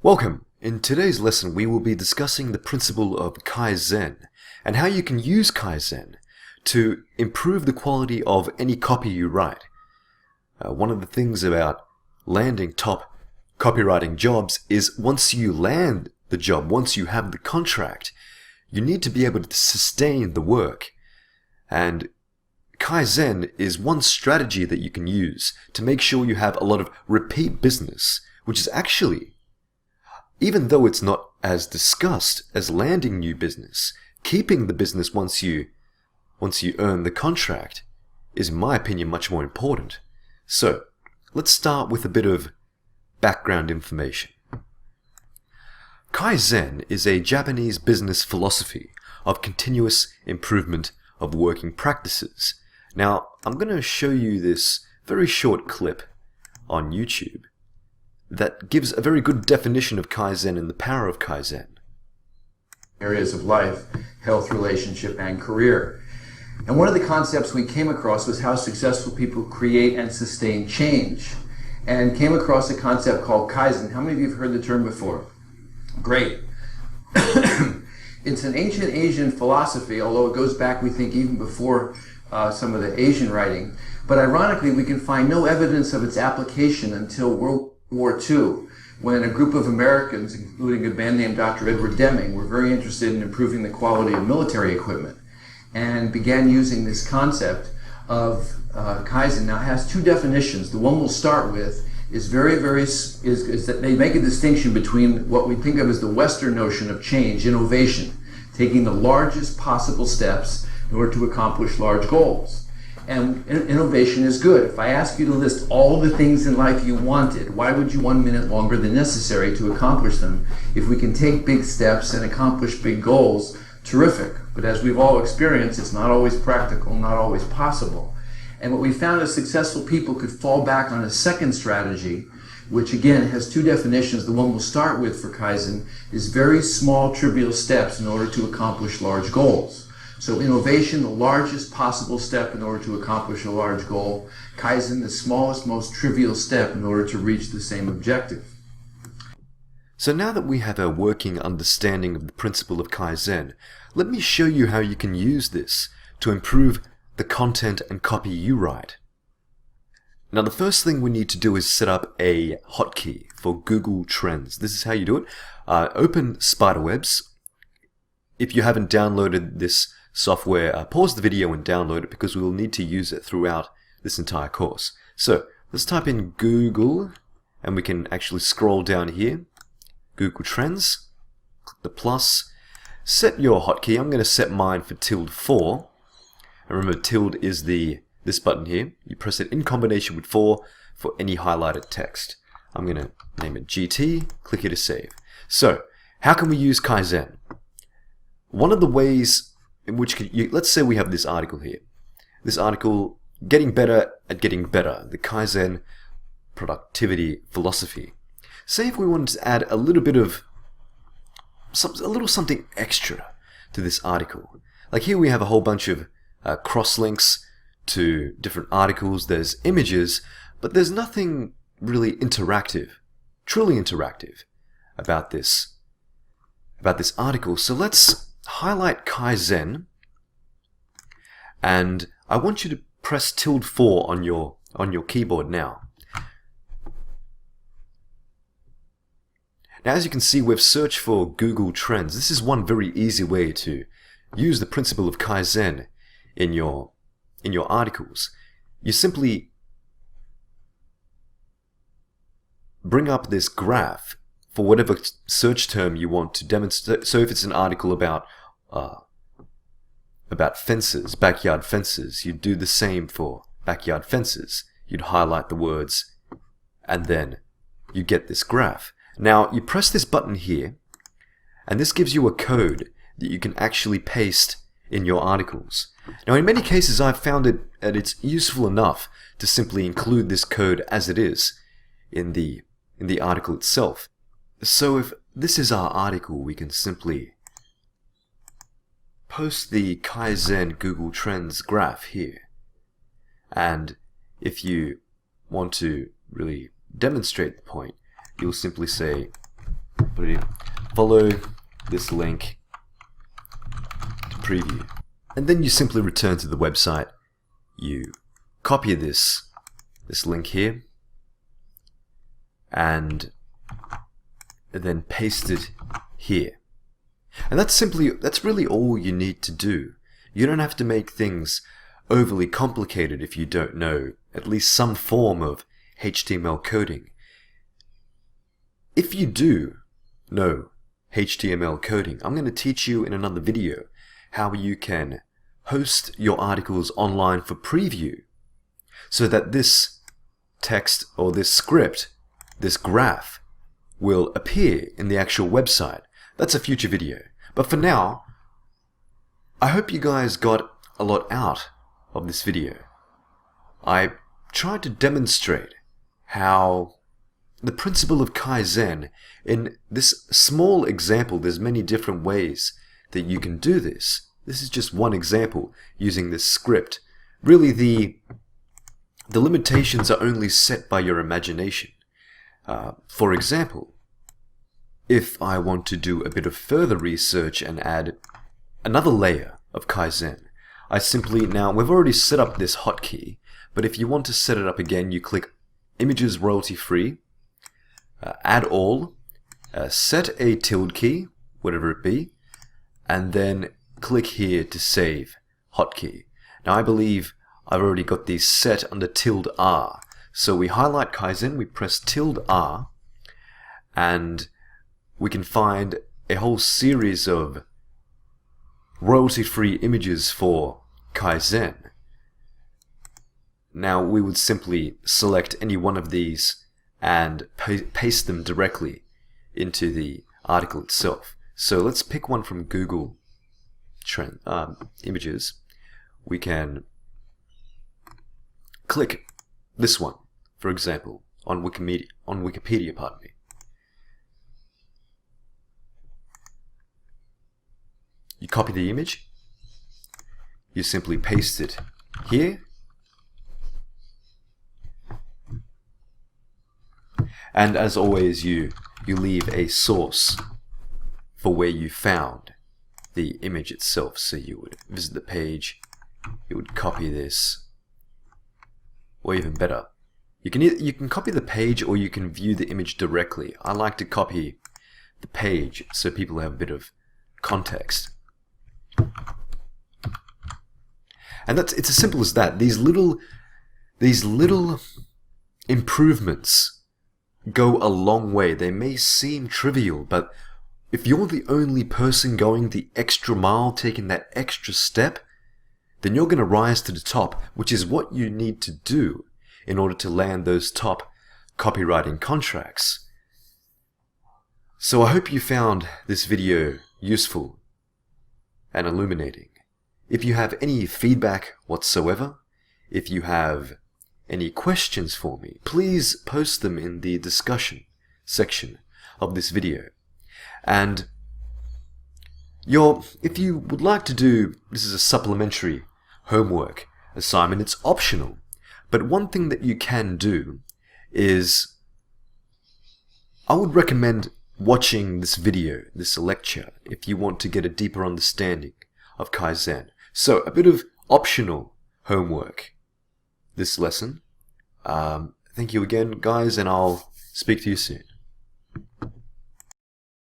Welcome! In today's lesson we will be discussing the principle of Kaizen and how you can use Kaizen to improve the quality of any copy you write. One of the things about landing top copywriting jobs is once you land the job, once you have the contract, you need to be able to sustain the work. And Kaizen is one strategy that you can use to make sure you have a lot of repeat business, which is actually, even though it's not as discussed as landing new business, keeping the business once you earn the contract is, in my opinion, much more important. So, let's start with a bit of background information. Kaizen is a Japanese business philosophy of continuous improvement of working practices. Now, I'm going to show you this very short clip on YouTube that gives a very good definition of Kaizen and the power of Kaizen. Areas of life, health, relationship, and career. And one of the concepts we came across was how successful people create and sustain change. And came across a concept called Kaizen. How many of you have heard the term before? Great. It's an ancient Asian philosophy, although it goes back, we think, even before some of the Asian writing. But ironically, we can find no evidence of its application until World War II, when a group of Americans, including a man named Dr. Edward Deming, were very interested in improving the quality of military equipment and began using this concept of Kaizen. Now, it has two definitions. The one we'll start with is is that they make a distinction between what we think of as the Western notion of change, innovation, taking the largest possible steps in order to accomplish large goals. And innovation is good. If I ask you to list all the things in life you wanted, why would you 1 minute longer than necessary to accomplish them? If we can take big steps and accomplish big goals, terrific. But as we've all experienced, it's not always practical, not always possible. And what we found is successful people could fall back on a second strategy, which again has two definitions. The one we'll start with for Kaizen is very small, trivial steps in order to accomplish large goals. So innovation, the largest possible step in order to accomplish a large goal. Kaizen, the smallest, most trivial step in order to reach the same objective. So now that we have a working understanding of the principle of Kaizen, let me show you how you can use this to improve the content and copy you write. Now, the first thing we need to do is set up a hotkey for Google Trends. This is how you do it. Open Spiderwebs. If you haven't downloaded this software, pause the video and download it because we will need to use it throughout this entire course. So let's type in Google and we can actually scroll down here. Google Trends, click the plus, set your hotkey. I'm going to set mine for ~4. And remember, tilde is this button here. You press it in combination with 4 for any highlighted text. I'm going to name it GT, click here to save. So how can we use Kaizen? One of the ways in which let's say we have this article here. This article, Getting Better at Getting Better, the Kaizen Productivity Philosophy. Say if we wanted to add a little bit of, a little something extra to this article. Like here we have a whole bunch of cross-links to different articles. There's images, but there's nothing really interactive, truly interactive about this article. So let's highlight Kaizen, and I want you to press ~4 on your keyboard now. Now, as you can see, we've searched for Google Trends. This is one very easy way to use the principle of Kaizen in your articles. You simply bring up this graph for whatever search term you want to demonstrate. So if it's an article about fences, backyard fences, you'd do the same for backyard fences. You'd highlight the words and then you get this graph. Now you press this button here and this gives you a code that you can actually paste in your articles. Now in many cases I've found it that it's useful enough to simply include this code as it is in the article itself. So if this is our article, we can simply post the Kaizen Google Trends graph here. And if you want to really demonstrate the point, you'll simply say put it in. Follow this link to preview. And then you simply return to the website. You copy this link here and then paste it here. And that's really all you need to do. You don't have to make things overly complicated if you don't know at least some form of HTML coding. If you do know HTML coding, I'm going to teach you in another video how you can host your articles online for preview so that this text or this script, this graph, will appear in the actual website. That's a future video. But for now, I hope you guys got a lot out of this video. I tried to demonstrate how the principle of Kaizen, in this small example, there's many different ways that you can do this. This is just one example using this script. Really, the limitations are only set by your imagination. For example, if I want to do a bit of further research and add another layer of Kaizen, I simply, now we've already set up this hotkey, but if you want to set it up again, you click Images Royalty Free, Add All, set a tilde key, whatever it be, and then click here to save hotkey. Now I believe I've already got these set under tilde R. So we highlight Kaizen, we press tilde R, and we can find a whole series of royalty-free images for Kaizen. Now we would simply select any one of these and paste them directly into the article itself. So let's pick one from Google Images. We can click this one, for example, on Wikipedia, pardon me. You copy the image, you simply paste it here, and as always you leave a source for where you found the image itself. So you would visit the page, you would copy this, or even better, you can copy the page or you can view the image directly. I like to copy the page so people have a bit of context. And it's as simple as that. These little improvements go a long way. They may seem trivial, but if you're the only person going the extra mile, taking that extra step, then you're going to rise to the top, which is what you need to do in order to land those top copywriting contracts. So I hope you found this video useful and illuminating. If you have any feedback whatsoever, if you have any questions for me, please post them in the discussion section of this video. And if you would like to do, this is a supplementary homework assignment, it's optional, but one thing that you can do is, I would recommend watching this video, this lecture, if you want to get a deeper understanding of Kaizen. So a bit of optional homework this lesson. Thank you again, guys, and I'll speak to you soon.